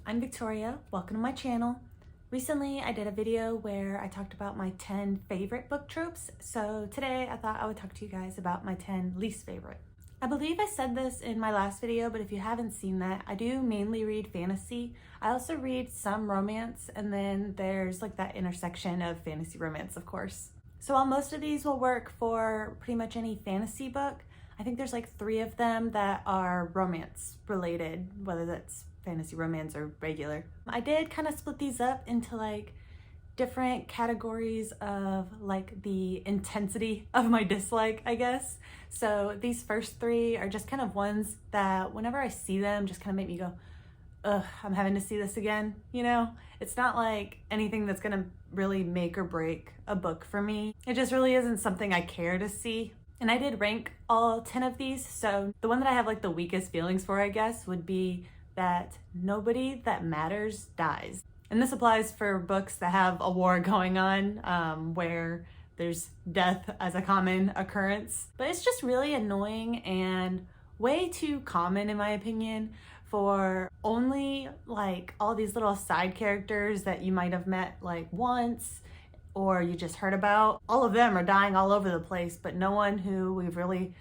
I'm Victoria, welcome to my channel. Recently I did a video where I talked about my 10 favorite book tropes, so today I thought I would talk to you guys about my 10 least favorite. I believe I said this in my last video, but if you haven't seen that, I do mainly read fantasy. I also read some romance, and then there's like that intersection of fantasy romance, of course. So while most of these will work for pretty much any fantasy book, I think there's like 3 of them that are romance related, whether that's fantasy romance or regular. I did kind of split these up into like different categories of like the intensity of my dislike, I guess. So these first 3 are just kind of ones that whenever I see them just kind of make me go, ugh, I'm having to see this again, you know? It's not like anything that's gonna really make or break a book for me. It just really isn't something I care to see. And I did rank all 10 of these, so the one that I have like the weakest feelings for, I guess, would be that nobody that matters dies. And this applies for books that have a war going on, where there's death as a common occurrence. But it's just really annoying and way too common, in my opinion, for only like all these little side characters that you might have met like once or you just heard about. All of them are dying all over the place, but no one who we've really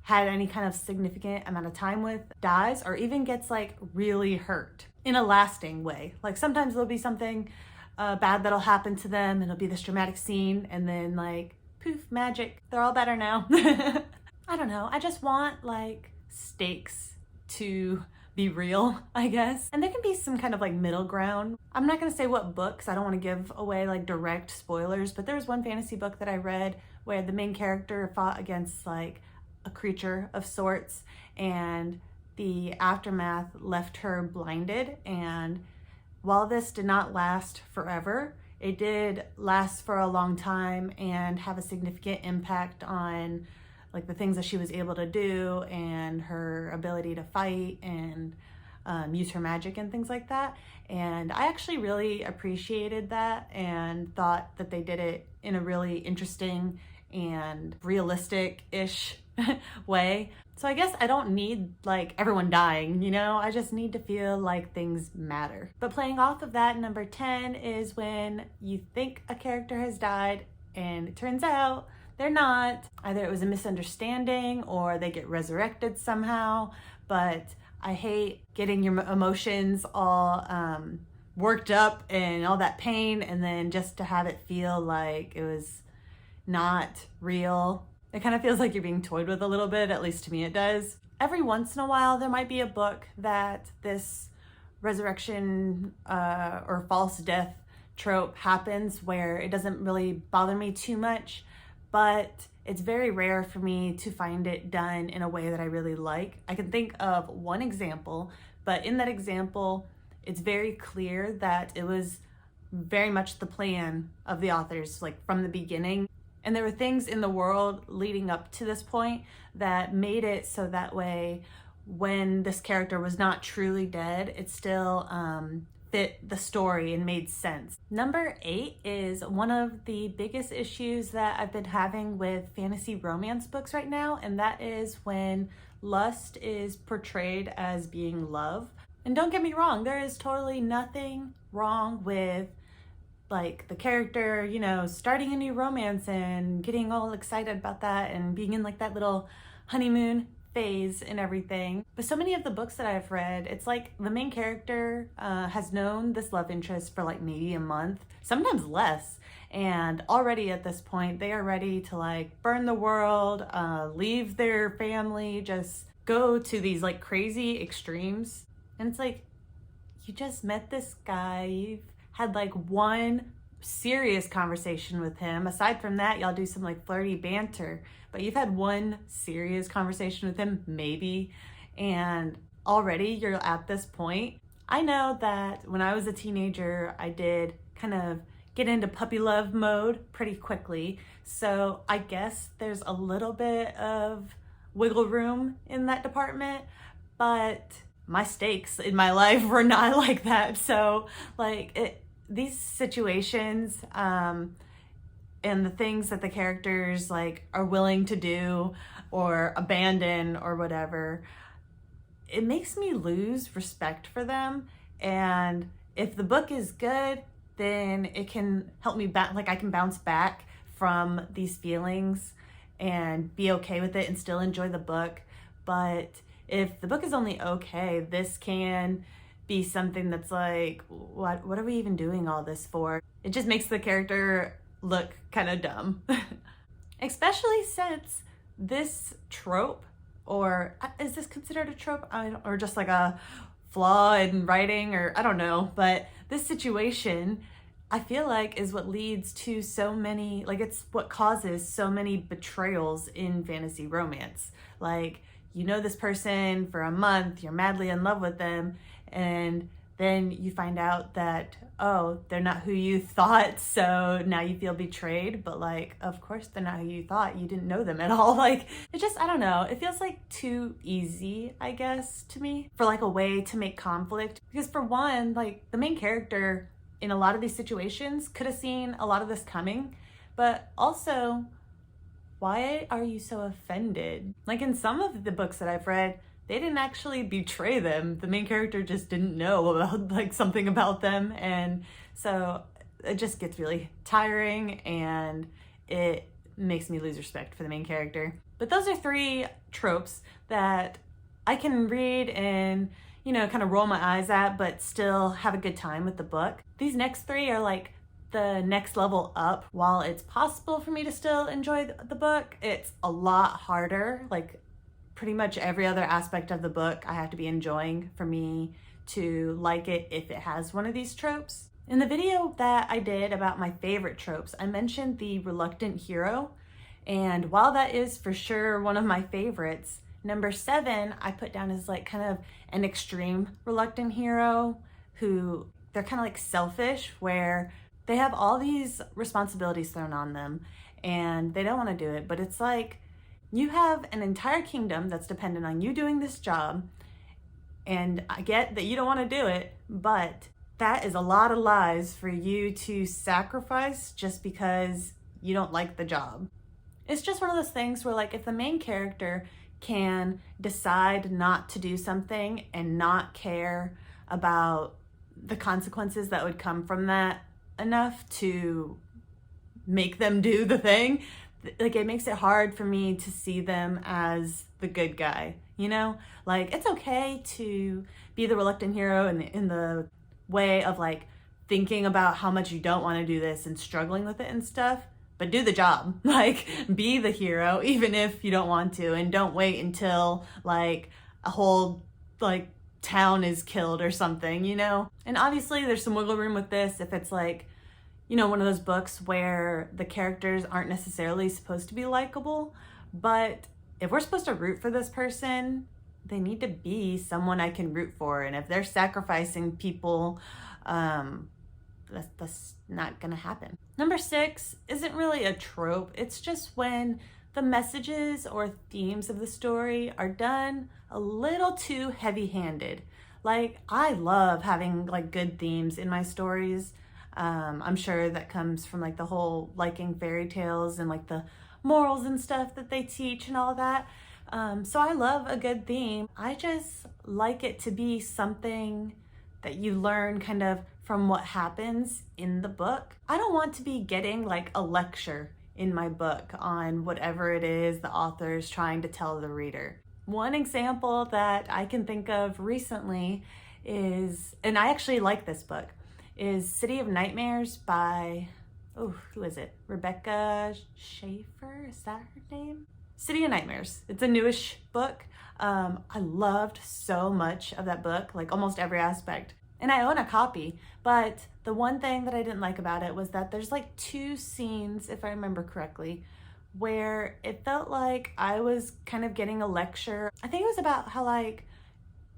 had any kind of significant amount of time with dies or even gets like really hurt in a lasting way. Like sometimes there'll be something bad that'll happen to them and it'll be this dramatic scene and then like poof, magic, they're all better now. I don't know, I just want like stakes to be real, I guess. And there can be some kind of like middle ground. I'm not gonna say what books, I don't wanna give away like direct spoilers, but there was one fantasy book that I read where the main character fought against like a creature of sorts, and the aftermath left her blinded. And while this did not last forever, it did last for a long time and have a significant impact on like the things that she was able to do and her ability to fight and use her magic and things like that. And I actually really appreciated that and thought that they did it in a really interesting and realistic-ish way. So I guess I don't need like everyone dying, you know? I just need to feel like things matter. But playing off of that, number 10 is when you think a character has died and it turns out they're not. Either it was a misunderstanding or they get resurrected somehow. But I hate getting your emotions all worked up and all that pain and then just to have it feel like it was not real. It kind of feels like you're being toyed with a little bit, at least to me it does. Every once in a while, there might be a book that this resurrection or false death trope happens where it doesn't really bother me too much, but it's very rare for me to find it done in a way that I really like. I can think of one example, but in that example, it's very clear that it was very much the plan of the authors, like from the beginning. And there were things in the world leading up to this point that made it so that way when this character was not truly dead, it still fit the story and made sense. Number 8 is one of the biggest issues that I've been having with fantasy romance books right now, and that is when lust is portrayed as being love. And don't get me wrong, there is totally nothing wrong with like the character, you know, starting a new romance and getting all excited about that and being in like that little honeymoon phase and everything. But so many of the books that I've read, it's like the main character has known this love interest for like maybe a month, sometimes less. And already at this point, they are ready to like burn the world, leave their family, just go to these like crazy extremes. And it's like, you just met this guy, you've had like one serious conversation with him. Aside from that, y'all do some like flirty banter, but you've had one serious conversation with him, maybe, and already you're at this point. I know that when I was a teenager, I did kind of get into puppy love mode pretty quickly. So I guess there's a little bit of wiggle room in that department, but my stakes in my life were not like that. So like these situations and the things that the characters like are willing to do or abandon or whatever, it makes me lose respect for them And if the book is good, then it can help me back, like I can bounce back from these feelings and be okay with it and still enjoy the book. But if the book is only okay, this can be something that's like, what are we even doing all this for? It just makes the character look kind of dumb. Especially since this trope, or is this considered a trope? Or just like a flaw in writing, or I don't know, but this situation I feel like is what leads to so many, like it's what causes so many betrayals in fantasy romance. Like, you know this person for a month, you're madly in love with them, and then you find out that, oh, they're not who you thought, so now you feel betrayed. But like, of course they're not who you thought, you didn't know them at all. Like, it just, I don't know, it feels like too easy, I guess, to me, for like a way to make conflict. Because for one, like the main character in a lot of these situations could have seen a lot of this coming, but also, why are you so offended? Like in some of the books that I've read, they didn't actually betray them. The main character just didn't know about like something about them. And so it just gets really tiring and it makes me lose respect for the main character. But those are 3 tropes that I can read and, you know, kind of roll my eyes at, but still have a good time with the book. These next 3 are like the next level up. While it's possible for me to still enjoy the book, it's a lot harder. Like pretty much every other aspect of the book I have to be enjoying for me to like it if it has one of these tropes. In the video that I did about my favorite tropes, I mentioned the reluctant hero, and while that is for sure one of my favorites, number 7 I put down as like kind of an extreme reluctant hero who they're kind of like selfish, where they have all these responsibilities thrown on them and they don't want to do it, but it's like, you have an entire kingdom that's dependent on you doing this job, and I get that you don't want to do it, but that is a lot of lies for you to sacrifice just because you don't like the job. It's just one of those things where like if the main character can decide not to do something and not care about the consequences that would come from that enough to make them do the thing, like it makes it hard for me to see them as the good guy, you know? Like it's okay to be the reluctant hero in the way of like thinking about how much you don't want to do this and struggling with it and stuff, but do the job. Like be the hero even if you don't want to, and don't wait until like a whole like town is killed or something, you know? And obviously there's some wiggle room with this if it's like, you know, one of those books where the characters aren't necessarily supposed to be likable, but if we're supposed to root for this person, they need to be someone I can root for. And if they're sacrificing people, that's not gonna happen. Number 6 isn't really a trope. It's just when the messages or themes of the story are done a little too heavy-handed. Like, I love having like good themes in my stories. I'm sure that comes from like the whole liking fairy tales and like the morals and stuff that they teach and all that. So I love a good theme. I just like it to be something that you learn kind of from what happens in the book. I don't want to be getting like a lecture in my book on whatever it is the author is trying to tell the reader. One example that I can think of recently is, and I actually like this book, is City of Nightmares by, who is it? Rebecca Schaefer, is that her name? City of Nightmares. It's a newish book. I loved so much of that book, like almost every aspect. And I own a copy, but the one thing that I didn't like about it was that there's like 2 scenes, if I remember correctly, where it felt like I was kind of getting a lecture. I think it was about how like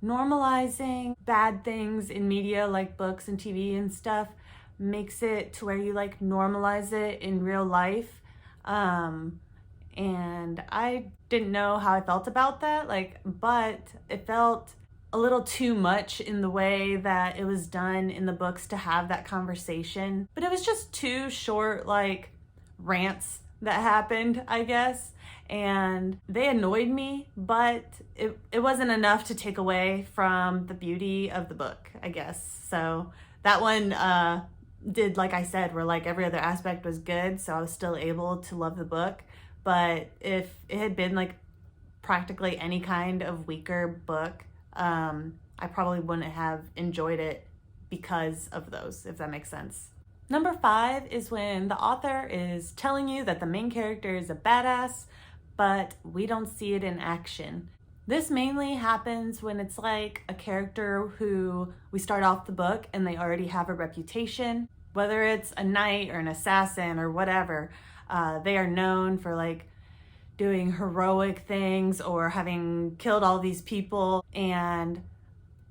normalizing bad things in media like books and TV and stuff makes it to where you like normalize it in real life. And I didn't know how I felt about that, like, but it felt a little too much in the way that it was done in the books to have that conversation. But it was just 2 short like rants that happened, I guess. And they annoyed me, but it wasn't enough to take away from the beauty of the book, I guess. So that one did, like I said, where like every other aspect was good, so I was still able to love the book. But if it had been like practically any kind of weaker book, I probably wouldn't have enjoyed it because of those, if that makes sense. Number 5 is when the author is telling you that the main character is a badass, but we don't see it in action. This mainly happens when it's like a character who we start off the book and they already have a reputation, whether it's a knight or an assassin or whatever. They are known for like doing heroic things or having killed all these people, and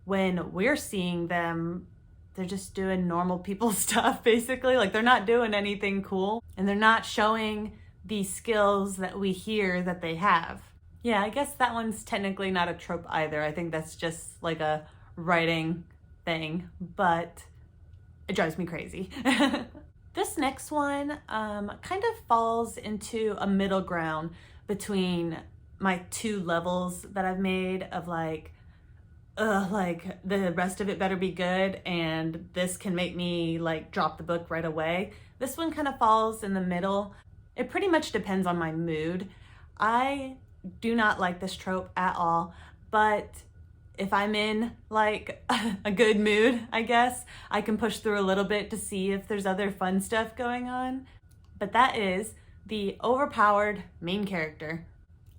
when we're seeing them, they're just doing normal people stuff, basically. Like, they're not doing anything cool, and they're not showing the skills that we hear that they have. Yeah, I guess that one's technically not a trope either. I think that's just like a writing thing, but it drives me crazy. This next one kind of falls into a middle ground between my 2 levels that I've made of like the rest of it better be good, and this can make me like drop the book right away. This one kind of falls in the middle. It pretty much depends on my mood. I do not like this trope at all, but if I'm in like a good mood, I guess, I can push through a little bit to see if there's other fun stuff going on. But that is the overpowered main character.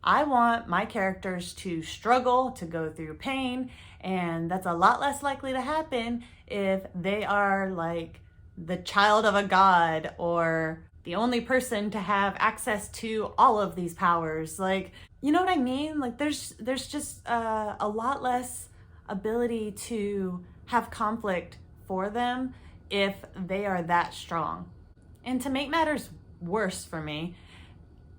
I want my characters to struggle, to go through pain, and that's a lot less likely to happen if they are like the child of a god or the only person to have access to all of these powers. Like, you know what I mean? Like, there's just a lot less ability to have conflict for them if they are that strong. And to make matters worse for me,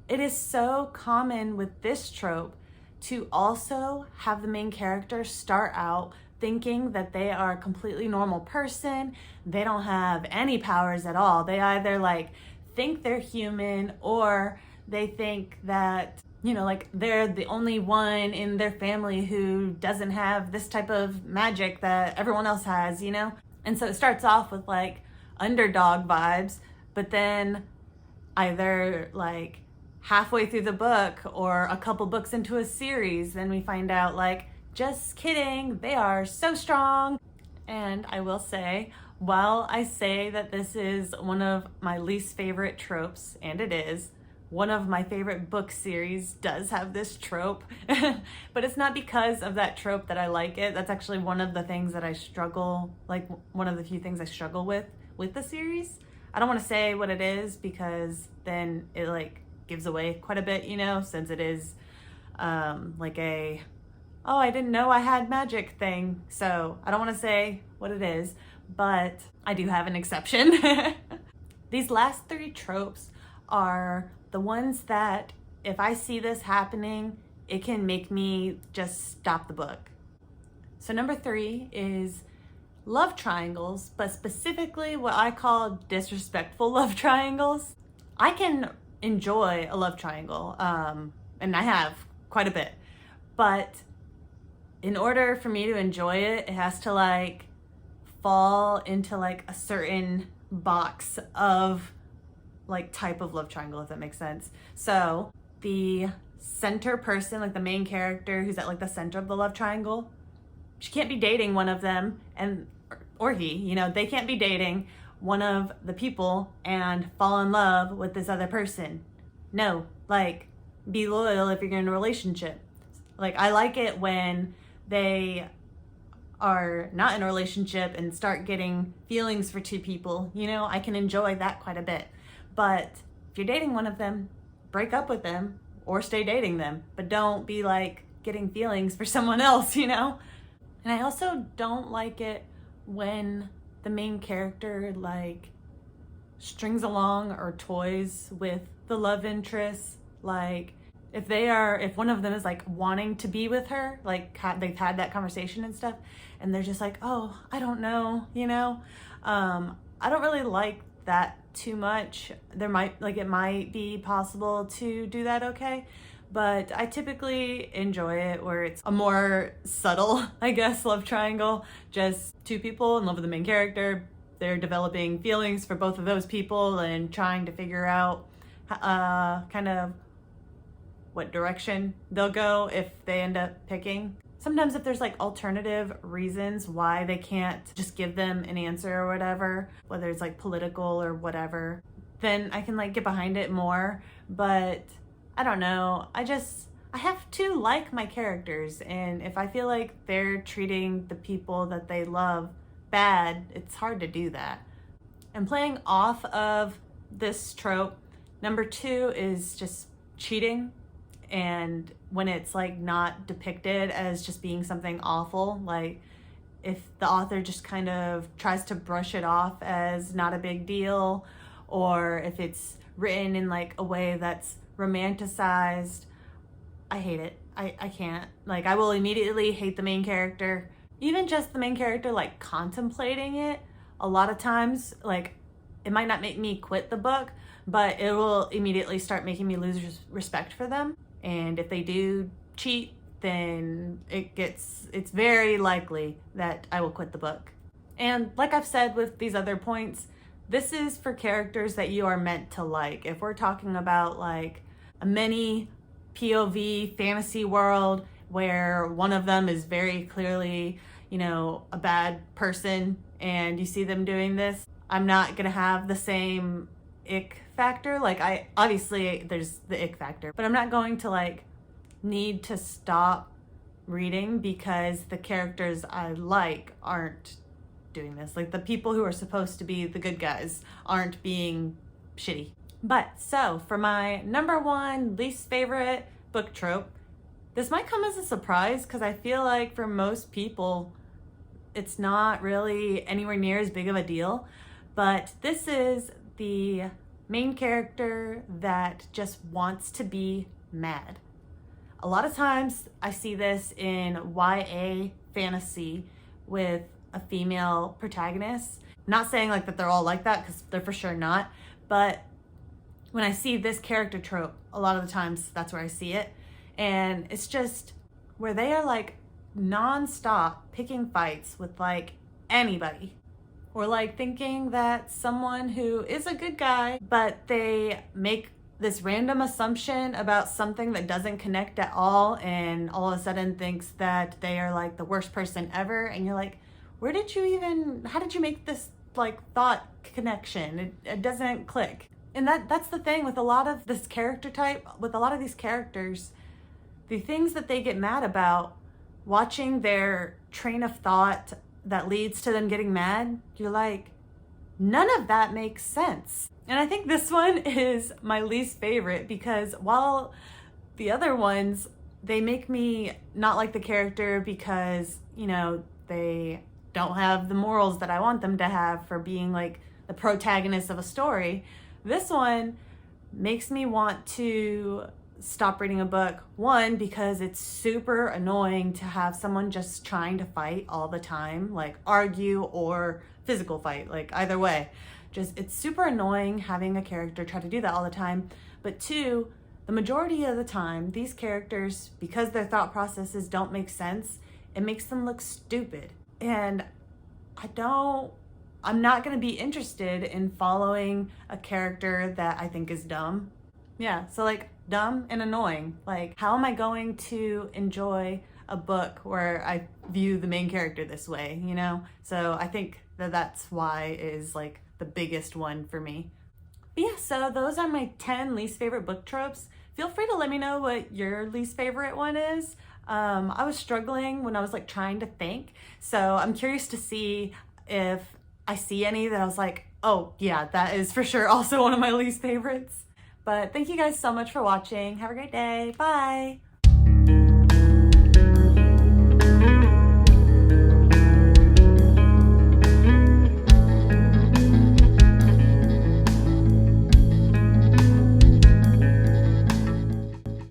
it is so common with this trope to also have the main character start out thinking that they are a completely normal person. They don't have any powers at all. They either like think they're human, or they think that, you know, like they're the only one in their family who doesn't have this type of magic that everyone else has, you know? And so it starts off with like underdog vibes, but then either like halfway through the book or a couple books into a series, then we find out like, just kidding, they are so strong. And I will say, while I say that this is one of my least favorite tropes, and it is, one of my favorite book series does have this trope, but it's not because of that trope that I like it. That's actually one of the things that I struggle, like one of the few things I struggle with the series. I don't want to say what it is because then it like gives away quite a bit, you know, since it is like a, oh, I didn't know I had magic thing. So I don't want to say what it is, but I do have an exception. These last 3 tropes are the ones that if I see this happening, it can make me just stop the book. So number 3 is love triangles, but specifically what I call disrespectful love triangles. I can enjoy a love triangle, and I have quite a bit, but in order for me to enjoy it, it has to like fall into like a certain box of like type of love triangle, if that makes sense. So the center person, like the main character who's at like the center of the love triangle, she can't be dating one of them, and or he, you know, they can't be dating one of the people and fall in love with this other person. No, like, be loyal if you're in a relationship. Like, I like it when they are not in a relationship and start getting feelings for 2 people. You know, I can enjoy that quite a bit. But if you're dating one of them, break up with them or stay dating them. But don't be like getting feelings for someone else, you know? And I also don't like it when the main character like strings along or toys with the love interest. Like, if one of them is like wanting to be with her, like they've had that conversation and stuff, and they're just like, oh, I don't know, you know? I don't really like that too much. It might be possible to do that okay, but I typically enjoy it where it's a more subtle, I guess, love triangle. Just two people in love with the main character. They're developing feelings for both of those people and trying to figure out kind of what direction they'll go if they end up picking. Sometimes if there's like alternative reasons why they can't just give them an answer or whatever, whether it's like political or whatever, then I can like get behind it more. But I don't know, I have to like my characters, and if I feel like they're treating the people that they love bad, it's hard to do that. And playing off of this trope, number 2 is just cheating. And when it's like not depicted as just being something awful, like if the author just kind of tries to brush it off as not a big deal, or if it's written in like a way that's romanticized, I hate it. I can't. Like, I will immediately hate the main character. Even just the main character like contemplating it, a lot of times, like, it might not make me quit the book, but it will immediately start making me lose respect for them. And if they do cheat, then it's very likely that I will quit the book. And like I've said with these other points, this is for characters that you are meant to like. If we're talking about like a mini POV fantasy world where one of them is very clearly, you know, a bad person and you see them doing this, I'm not gonna have the same ick factor. Like, obviously there's the ick factor, but I'm not going to like need to stop reading because the characters I like aren't doing this. Like, the people who are supposed to be the good guys aren't being shitty. But so for my number 1 least favorite book trope, this might come as a surprise because I feel like for most people it's not really anywhere near as big of a deal, but this is the main character that just wants to be mad. A lot of times I see this in YA fantasy with a female protagonist. I'm not saying like that they're all like that, because they're for sure not, but when I see this character trope, a lot of the times that's where I see it. And it's just where they are like non-stop picking fights with like anybody, or like thinking that someone who is a good guy, but they make this random assumption about something that doesn't connect at all, and all of a sudden thinks that they are like the worst person ever. And you're like, how did you make this like thought connection? It doesn't click. And that's the thing with a lot of this character type, with a lot of these characters, the things that they get mad about, watching their train of thought that leads to them getting mad, you're like, none of that makes sense. And I think this one is my least favorite because while the other ones, they make me not like the character because, you know, they don't have the morals that I want them to have for being like the protagonist of a story, this one makes me want to stop reading a book. One, because it's super annoying to have someone just trying to fight all the time, like argue or physical fight, like either way. Just, it's super annoying having a character try to do that all the time. But 2, the majority of the time, these characters, because their thought processes don't make sense, it makes them look stupid. And I'm not gonna be interested in following a character that I think is dumb. Yeah, so like dumb and annoying. Like, how am I going to enjoy a book where I view the main character this way, you know? So I think that's why it is like the biggest one for me. But yeah, so those are my 10 least favorite book tropes. Feel free to let me know what your least favorite one is. I was struggling when I was like trying to think. So I'm curious to see if I see any that I was like, oh yeah, that is for sure also one of my least favorites. But thank you guys so much for watching. Have a great day. Bye.